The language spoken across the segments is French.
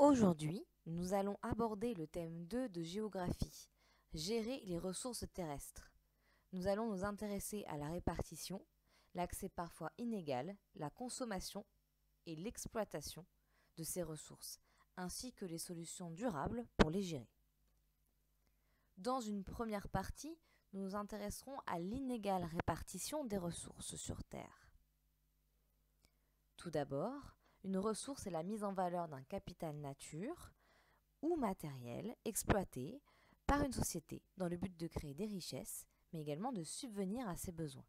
Aujourd'hui, nous allons aborder le thème 2 de géographie, gérer les ressources terrestres. Nous allons nous intéresser à la répartition, l'accès parfois inégal, la consommation et l'exploitation de ces ressources, ainsi que les solutions durables pour les gérer. Dans une première partie, nous nous intéresserons à l'inégale répartition des ressources sur Terre. Tout d'abord, une ressource est la mise en valeur d'un capital nature ou matériel exploité par une société dans le but de créer des richesses, mais également de subvenir à ses besoins.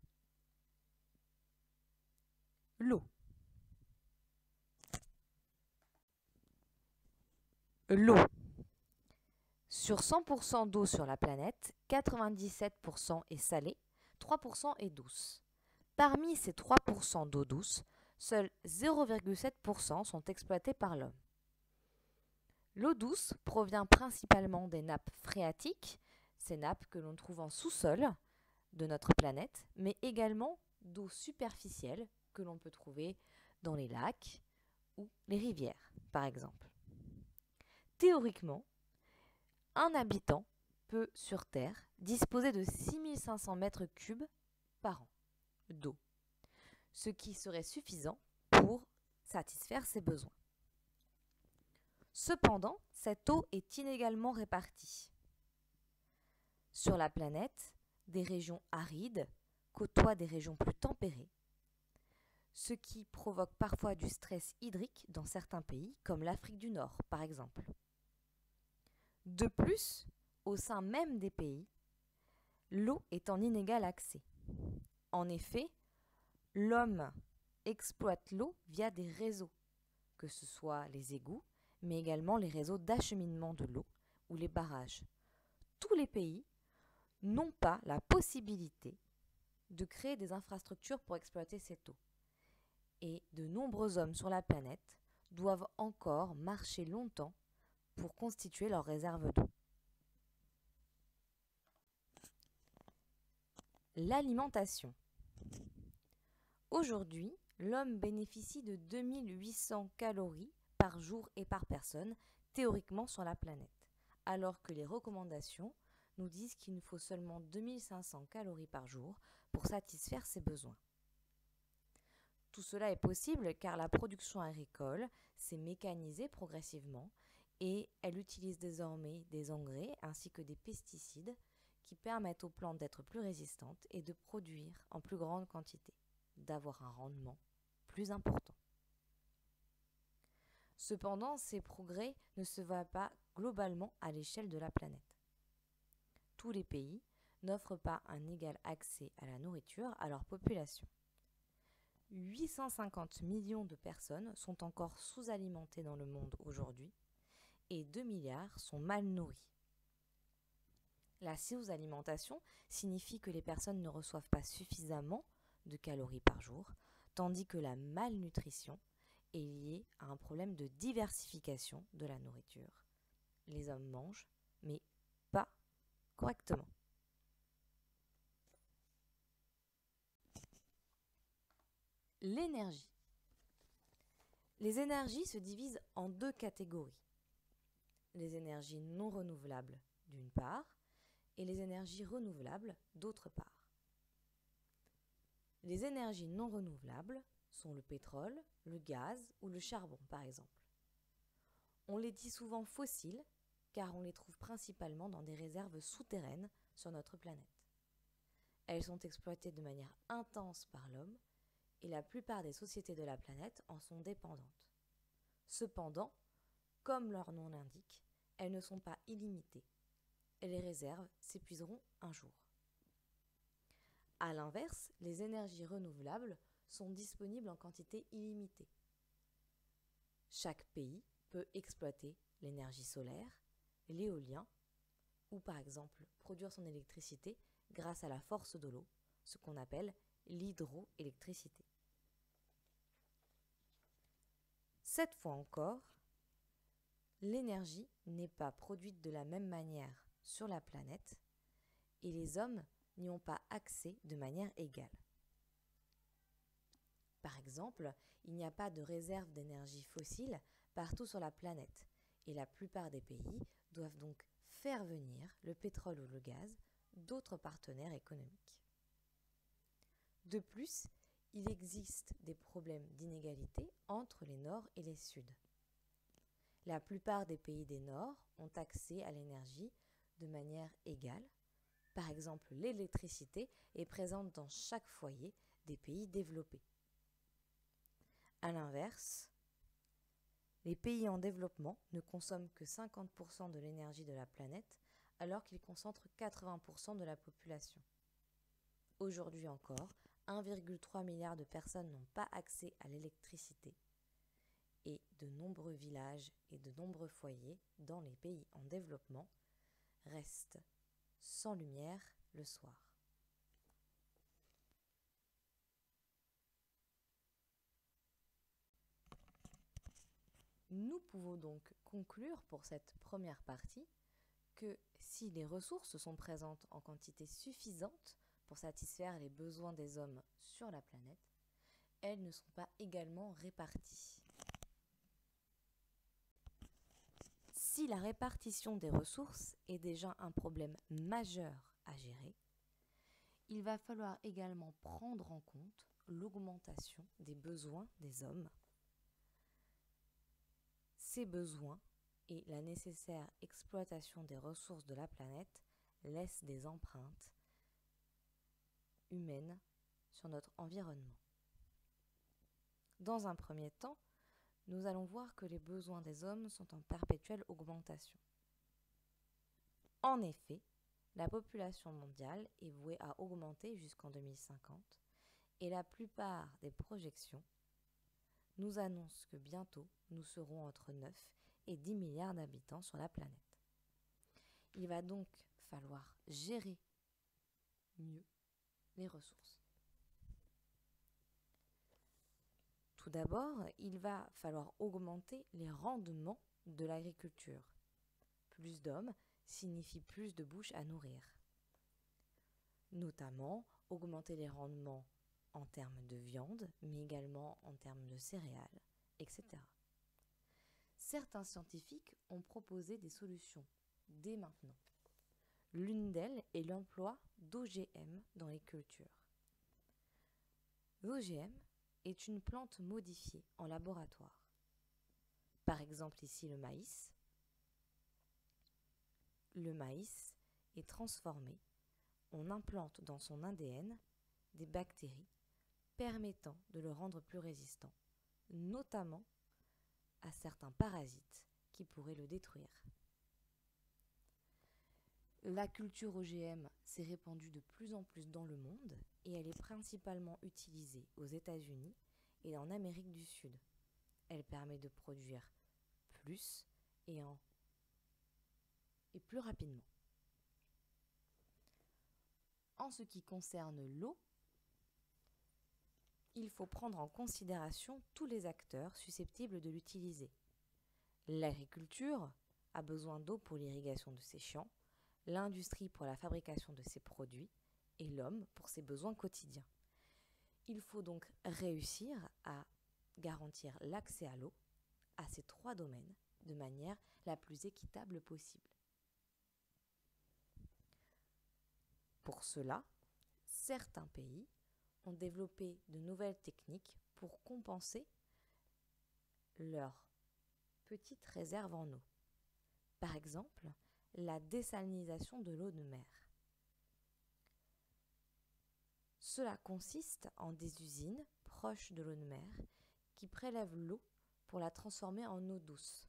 L'eau. L'eau. Sur 100% d'eau sur la planète, 97% est salée, 3% est douce. Parmi ces 3% d'eau douce, seuls 0,7% sont exploités par l'homme. L'eau douce provient principalement des nappes phréatiques, ces nappes que l'on trouve en sous-sol de notre planète, mais également d'eau superficielle que l'on peut trouver dans les lacs ou les rivières, par exemple. Théoriquement, un habitant peut, sur Terre, disposer de 6500 mètres cubes par an d'eau, ce qui serait suffisant pour satisfaire ses besoins. Cependant, cette eau est inégalement répartie. Sur la planète, des régions arides côtoient des régions plus tempérées, ce qui provoque parfois du stress hydrique dans certains pays, comme l'Afrique du Nord par exemple. De plus, au sein même des pays, l'eau est en inégal accès. En effet, l'homme exploite l'eau via des réseaux, que ce soit les égouts, mais également les réseaux d'acheminement de l'eau ou les barrages. Tous les pays n'ont pas la possibilité de créer des infrastructures pour exploiter cette eau. Et de nombreux hommes sur la planète doivent encore marcher longtemps pour constituer leurs réserves d'eau. L'alimentation. Aujourd'hui, l'homme bénéficie de 2800 calories par jour et par personne, théoriquement sur la planète, alors que les recommandations nous disent qu'il nous faut seulement 2500 calories par jour pour satisfaire ses besoins. Tout cela est possible car la production agricole s'est mécanisée progressivement et elle utilise désormais des engrais ainsi que des pesticides qui permettent aux plantes d'être plus résistantes et de produire en plus grande quantité, d'avoir un rendement plus important. Cependant, ces progrès ne se voient pas globalement à l'échelle de la planète. Tous les pays n'offrent pas un égal accès à la nourriture à leur population. 850 millions de personnes sont encore sous-alimentées dans le monde aujourd'hui et 2 milliards sont mal nourries. La sous-alimentation signifie que les personnes ne reçoivent pas suffisamment de calories par jour, tandis que la malnutrition est liée à un problème de diversification de la nourriture. Les hommes mangent, mais pas correctement. L'énergie. Les énergies se divisent en deux catégories. Les énergies non renouvelables d'une part et les énergies renouvelables d'autre part. Les énergies non renouvelables sont le pétrole, le gaz ou le charbon par exemple. On les dit souvent fossiles car on les trouve principalement dans des réserves souterraines sur notre planète. Elles sont exploitées de manière intense par l'homme et la plupart des sociétés de la planète en sont dépendantes. Cependant, comme leur nom l'indique, elles ne sont pas illimitées et les réserves s'épuiseront un jour. A l'inverse, les énergies renouvelables sont disponibles en quantité illimitée. Chaque pays peut exploiter l'énergie solaire, l'éolien ou par exemple produire son électricité grâce à la force de l'eau, ce qu'on appelle l'hydroélectricité. Cette fois encore, l'énergie n'est pas produite de la même manière sur la planète et les hommes n'y ont pas accès de manière égale. Par exemple, il n'y a pas de réserve d'énergie fossile partout sur la planète Et la plupart des pays doivent donc faire venir le pétrole ou le gaz d'autres partenaires économiques. De plus, il existe des problèmes d'inégalité entre les Nord et les Sud. La plupart des pays des Nord ont accès à l'énergie de manière égale. Par exemple, l'électricité est présente dans chaque foyer des pays développés. A l'inverse, les pays en développement ne consomment que 50% de l'énergie de la planète, alors qu'ils concentrent 80% de la population. Aujourd'hui encore, 1,3 milliard de personnes n'ont pas accès à l'électricité et de nombreux villages et de nombreux foyers dans les pays en développement restent sans lumière le soir. Nous pouvons donc conclure pour cette première partie que si les ressources sont présentes en quantité suffisante pour satisfaire les besoins des hommes sur la planète, elles ne sont pas également réparties. Si la répartition des ressources est déjà un problème majeur à gérer, il va falloir également prendre en compte l'augmentation des besoins des hommes. Ces besoins et la nécessaire exploitation des ressources de la planète laissent des empreintes humaines sur notre environnement. Dans un premier temps, nous allons voir que les besoins des hommes sont en perpétuelle augmentation. En effet, la population mondiale est vouée à augmenter jusqu'en 2050 et la plupart des projections nous annoncent que bientôt nous serons entre 9 et 10 milliards d'habitants sur la planète. Il va donc falloir gérer mieux les ressources. Tout d'abord, il va falloir augmenter les rendements de l'agriculture. Plus d'hommes signifie plus de bouches à nourrir. Notamment, augmenter les rendements en termes de viande, mais également en termes de céréales, etc. Certains scientifiques ont proposé des solutions dès maintenant. L'une d'elles est l'emploi d'OGM dans les cultures. L'OGM est une plante modifiée en laboratoire. Par exemple ici le maïs. Le maïs est transformé. On implante dans son ADN des bactéries permettant de le rendre plus résistant, notamment à certains parasites qui pourraient le détruire. La culture OGM s'est répandue de plus en plus dans le monde et elle est principalement utilisée aux États-Unis et en Amérique du Sud. Elle permet de produire plus et plus rapidement. En ce qui concerne l'eau, il faut prendre en considération tous les acteurs susceptibles de l'utiliser. L'agriculture a besoin d'eau pour l'irrigation de ses champs, l'industrie pour la fabrication de ses produits et l'homme pour ses besoins quotidiens. Il faut donc réussir à garantir l'accès à l'eau à ces trois domaines de manière la plus équitable possible. Pour cela, certains pays ont développé de nouvelles techniques pour compenser leurs petites réserves en eau. Par exemple, la désalinisation de l'eau de mer. Cela consiste en des usines proches de l'eau de mer qui prélèvent l'eau pour la transformer en eau douce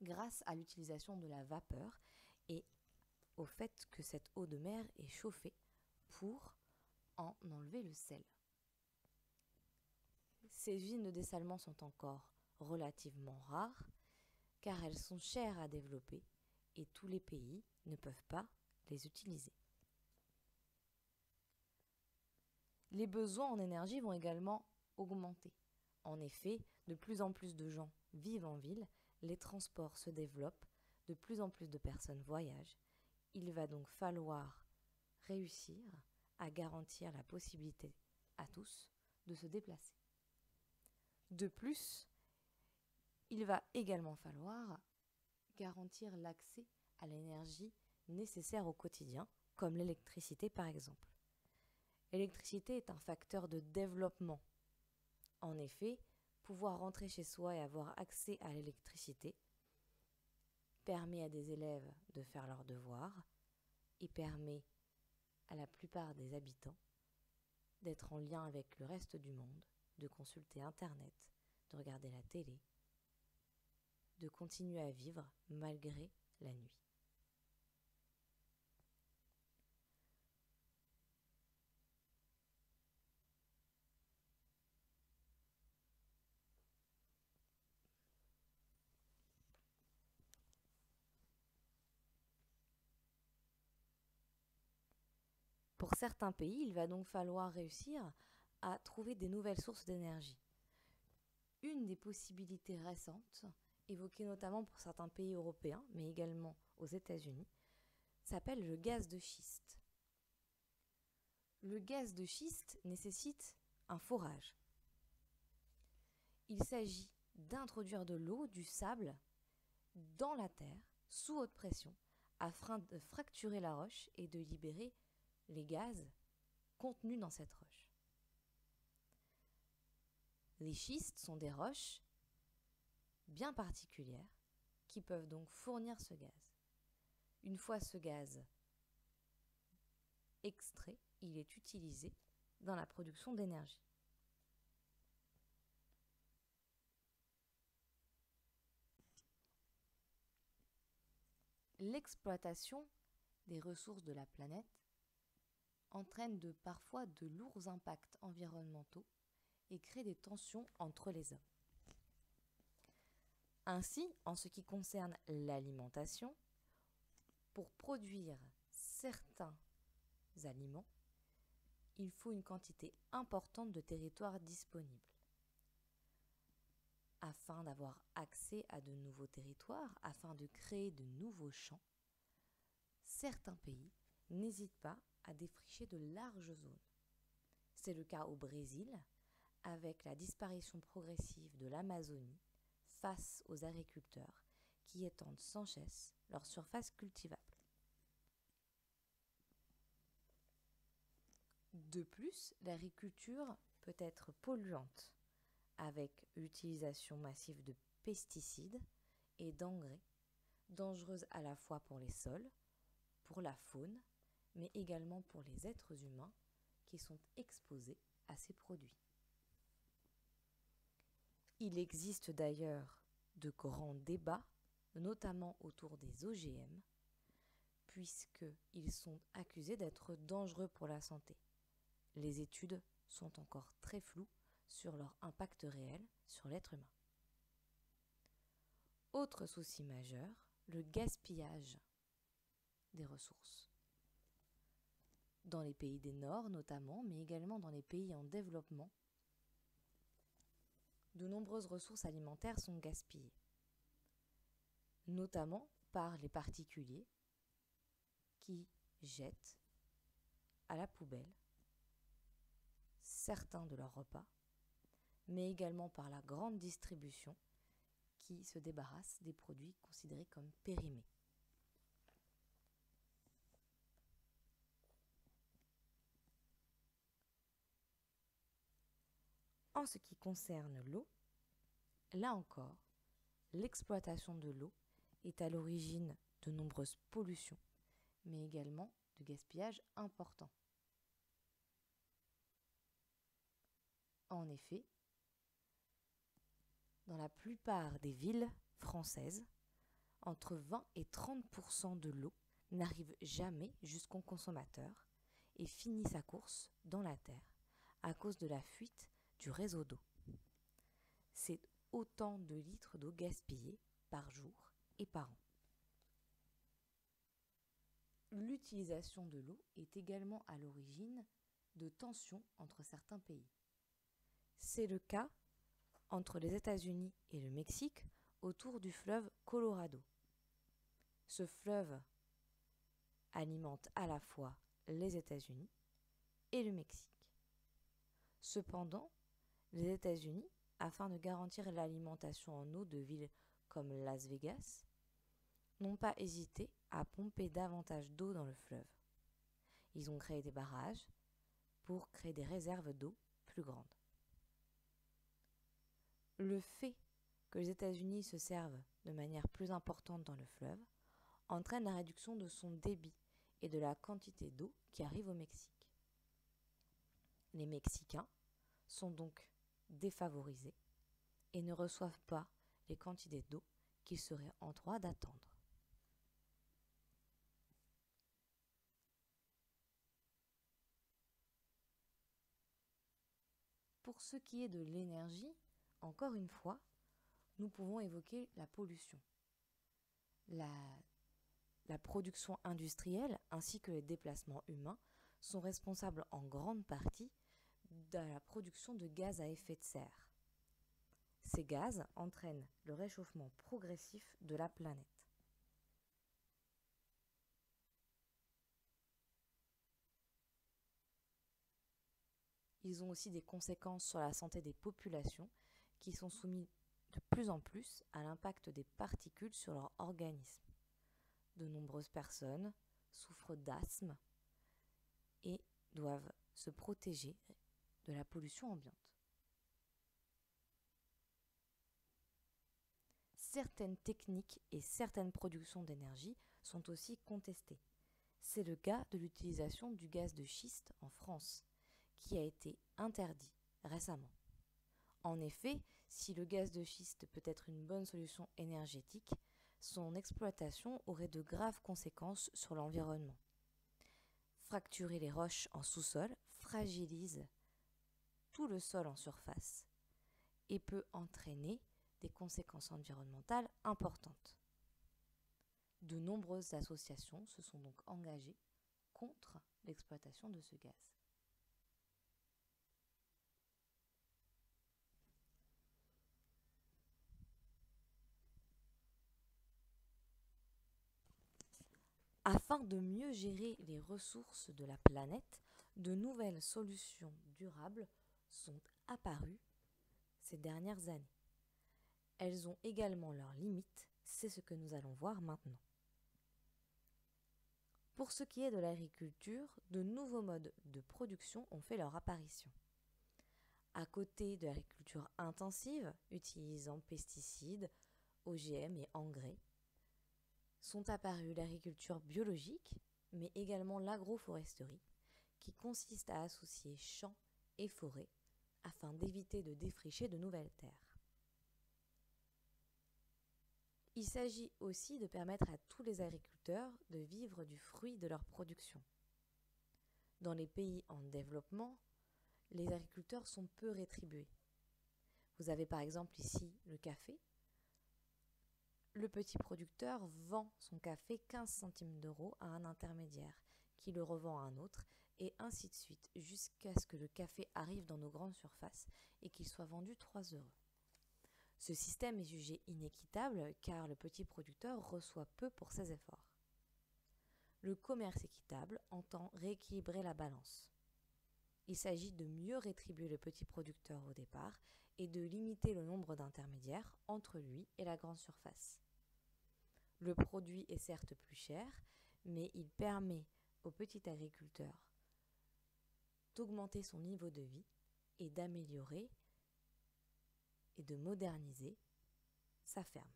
grâce à l'utilisation de la vapeur et au fait que cette eau de mer est chauffée pour en enlever le sel. Ces usines de dessalement sont encore relativement rares car elles sont chères à développer et tous les pays ne peuvent pas les utiliser. Les besoins en énergie vont également augmenter. En effet, de plus en plus de gens vivent en ville, les transports se développent, de plus en plus de personnes voyagent. Il va donc falloir réussir à garantir la possibilité à tous de se déplacer. De plus, il va également falloir garantir l'accès à l'énergie nécessaire au quotidien, comme l'électricité par exemple. L'électricité est un facteur de développement. En effet, pouvoir rentrer chez soi et avoir accès à l'électricité permet à des élèves de faire leurs devoirs et permet à la plupart des habitants d'être en lien avec le reste du monde, de consulter Internet, de regarder la télé, de continuer à vivre malgré la nuit. Pour certains pays, il va donc falloir réussir à trouver des nouvelles sources d'énergie. Une des possibilités récentes, évoquée notamment pour certains pays européens, mais également aux États-Unis, s'appelle le gaz de schiste. Le gaz de schiste nécessite un forage. Il s'agit d'introduire de l'eau, du sable, dans la terre, sous haute pression, afin de fracturer la roche et de libérer les gaz contenus dans cette roche. Les schistes sont des roches bien particulières qui peuvent donc fournir ce gaz. Une fois ce gaz extrait, il est utilisé dans la production d'énergie. L'exploitation des ressources de la planète entraîne parfois de lourds impacts environnementaux et crée des tensions entre les hommes. Ainsi, en ce qui concerne l'alimentation, pour produire certains aliments, il faut une quantité importante de territoire disponible. Afin d'avoir accès à de nouveaux territoires, afin de créer de nouveaux champs, certains pays n'hésitent pas à défricher de larges zones. C'est le cas au Brésil, avec la disparition progressive de l'Amazonie face aux agriculteurs qui étendent sans cesse leur surface cultivable. De plus, l'agriculture peut être polluante avec l'utilisation massive de pesticides et d'engrais, dangereuses à la fois pour les sols, pour la faune, mais également pour les êtres humains qui sont exposés à ces produits. Il existe d'ailleurs de grands débats, notamment autour des OGM, puisqu'ils sont accusés d'être dangereux pour la santé. Les études sont encore très floues sur leur impact réel sur l'être humain. Autre souci majeur, le gaspillage des ressources. Dans les pays du Nord notamment, mais également dans les pays en développement, de nombreuses ressources alimentaires sont gaspillées, notamment par les particuliers qui jettent à la poubelle certains de leurs repas, mais également par la grande distribution qui se débarrasse des produits considérés comme périmés. En ce qui concerne l'eau, là encore, l'exploitation de l'eau est à l'origine de nombreuses pollutions, mais également de gaspillage important. En effet, dans la plupart des villes françaises, entre 20 et 30% de l'eau n'arrive jamais jusqu'au consommateur et finit sa course dans la terre à cause de la fuite du réseau d'eau. C'est autant de litres d'eau gaspillés par jour et par an. L'utilisation de l'eau est également à l'origine de tensions entre certains pays. C'est le cas entre les États-Unis et le Mexique autour du fleuve Colorado. Ce fleuve alimente à la fois les États-Unis et le Mexique. Cependant, les États-Unis afin de garantir l'alimentation en eau de villes comme Las Vegas, n'ont pas hésité à pomper davantage d'eau dans le fleuve. Ils ont créé des barrages pour créer des réserves d'eau plus grandes. Le fait que les États-Unis se servent de manière plus importante dans le fleuve entraîne la réduction de son débit et de la quantité d'eau qui arrive au Mexique. Les Mexicains sont donc défavorisés et ne reçoivent pas les quantités d'eau qu'ils seraient en droit d'attendre. Pour ce qui est de l'énergie, encore une fois, nous pouvons évoquer la pollution. La production industrielle ainsi que les déplacements humains sont responsables en grande partie de la production de gaz à effet de serre. Ces gaz entraînent le réchauffement progressif de la planète. Ils ont aussi des conséquences sur la santé des populations qui sont soumises de plus en plus à l'impact des particules sur leur organisme. De nombreuses personnes souffrent d'asthme et doivent se protéger de la pollution ambiante. Certaines techniques et certaines productions d'énergie sont aussi contestées. C'est le cas de l'utilisation du gaz de schiste en France, qui a été interdit récemment. En effet, si le gaz de schiste peut être une bonne solution énergétique, son exploitation aurait de graves conséquences sur l'environnement. Fracturer les roches en sous-sol fragilise tout le sol en surface et peut entraîner des conséquences environnementales importantes. De nombreuses associations se sont donc engagées contre l'exploitation de ce gaz. Afin de mieux gérer les ressources de la planète, de nouvelles solutions durables sont apparues ces dernières années. Elles ont également leurs limites, c'est ce que nous allons voir maintenant. Pour ce qui est de l'agriculture, de nouveaux modes de production ont fait leur apparition. À côté de l'agriculture intensive, utilisant pesticides, OGM et engrais, sont apparues l'agriculture biologique, mais également l'agroforesterie, qui consiste à associer champs et forêts afin d'éviter de défricher de nouvelles terres. Il s'agit aussi de permettre à tous les agriculteurs de vivre du fruit de leur production. Dans les pays en développement, les agriculteurs sont peu rétribués. Vous avez par exemple ici le café. Le petit producteur vend son café 15 centimes d'euros à un intermédiaire qui le revend à un autre et ainsi de suite jusqu'à ce que le café arrive dans nos grandes surfaces et qu'il soit vendu 3 euros. Ce système est jugé inéquitable car le petit producteur reçoit peu pour ses efforts. Le commerce équitable entend rééquilibrer la balance. Il s'agit de mieux rétribuer le petit producteur au départ et de limiter le nombre d'intermédiaires entre lui et la grande surface. Le produit est certes plus cher, mais il permet au petit agriculteur d'augmenter son niveau de vie et d'améliorer et de moderniser sa ferme.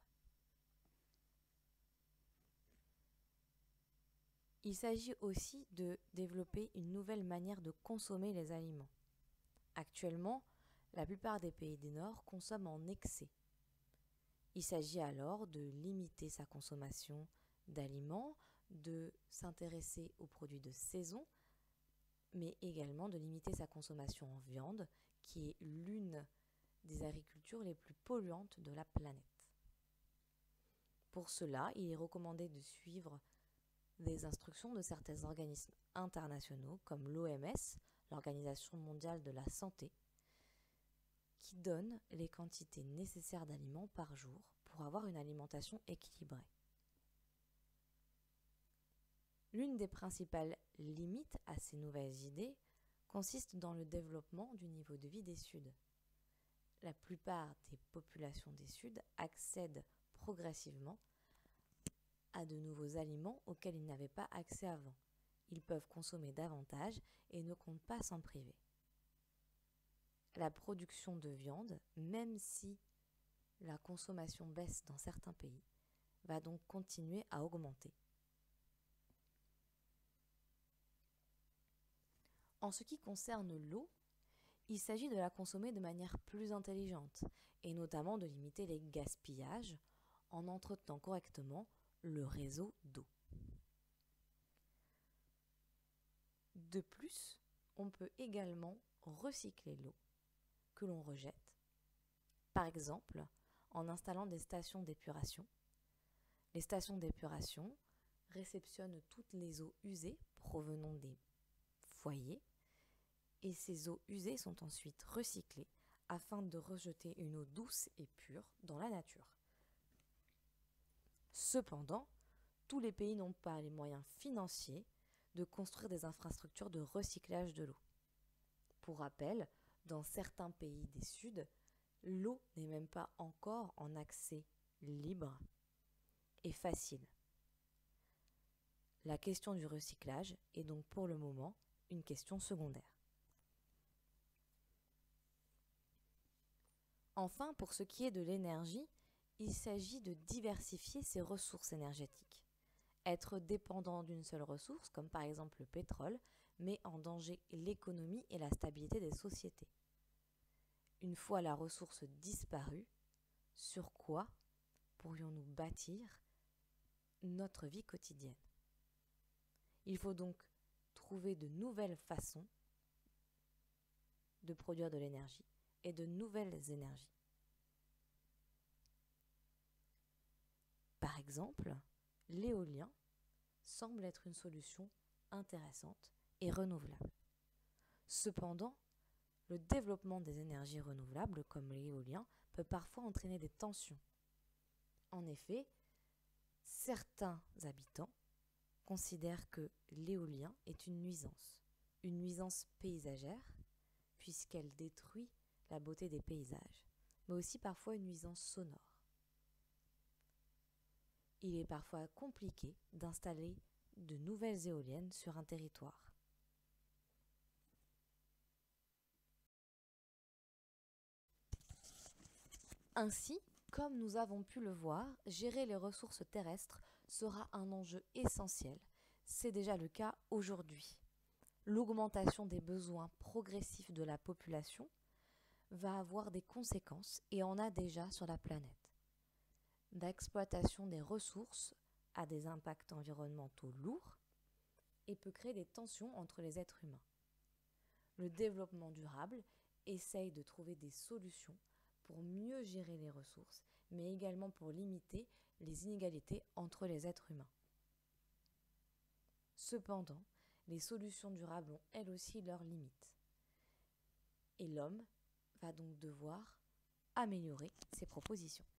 Il s'agit aussi de développer une nouvelle manière de consommer les aliments. Actuellement, la plupart des pays du Nord consomment en excès. Il s'agit alors de limiter sa consommation d'aliments, de s'intéresser aux produits de saison, mais également de limiter sa consommation en viande, qui est l'une des agricultures les plus polluantes de la planète. Pour cela, il est recommandé de suivre des instructions de certains organismes internationaux comme l'OMS, l'Organisation mondiale de la santé, qui donne les quantités nécessaires d'aliments par jour pour avoir une alimentation équilibrée. L'une des principales limites à ces nouvelles idées consiste dans le développement du niveau de vie des Suds. la plupart des populations des Suds accèdent progressivement à de nouveaux aliments auxquels ils n'avaient pas accès avant. Ils peuvent consommer davantage et ne comptent pas s'en priver. La production de viande, même si la consommation baisse dans certains pays, va donc continuer à augmenter. En ce qui concerne l'eau, il s'agit de la consommer de manière plus intelligente et notamment de limiter les gaspillages en entretenant correctement le réseau d'eau. De plus, on peut également recycler l'eau que l'on rejette, par exemple en installant des stations d'épuration. Les stations d'épuration réceptionnent toutes les eaux usées provenant des foyers et ces eaux usées sont ensuite recyclées afin de rejeter une eau douce et pure dans la nature. Cependant, tous les pays n'ont pas les moyens financiers de construire des infrastructures de recyclage de l'eau. Pour rappel, dans certains pays des Suds, l'eau n'est même pas encore en accès libre et facile. La question du recyclage est donc pour le moment une question secondaire. Enfin, pour ce qui est de l'énergie, il s'agit de diversifier ses ressources énergétiques. Être dépendant d'une seule ressource, comme par exemple le pétrole, met en danger l'économie et la stabilité des sociétés. Une fois la ressource disparue, sur quoi pourrions-nous bâtir notre vie quotidienne? Il faut donc trouver de nouvelles façons de produire de l'énergie et de nouvelles énergies. Par exemple, l'éolien semble être une solution intéressante et renouvelable. Cependant, le développement des énergies renouvelables comme l'éolien peut parfois entraîner des tensions. En effet, certains habitants considèrent que l'éolien est une nuisance paysagère puisqu'elle détruit la beauté des paysages, mais aussi parfois une nuisance sonore. Il est parfois compliqué d'installer de nouvelles éoliennes sur un territoire. Ainsi, comme nous avons pu le voir, gérer les ressources terrestres sera un enjeu essentiel. C'est déjà le cas aujourd'hui. L'augmentation des besoins progressifs de la population va avoir des conséquences et en a déjà sur la planète. L'exploitation des ressources a des impacts environnementaux lourds et peut créer des tensions entre les êtres humains. Le développement durable essaye de trouver des solutions pour mieux gérer les ressources, mais également pour limiter les inégalités entre les êtres humains. Cependant, les solutions durables ont elles aussi leurs limites. Et l'homme va donc devoir améliorer ses propositions.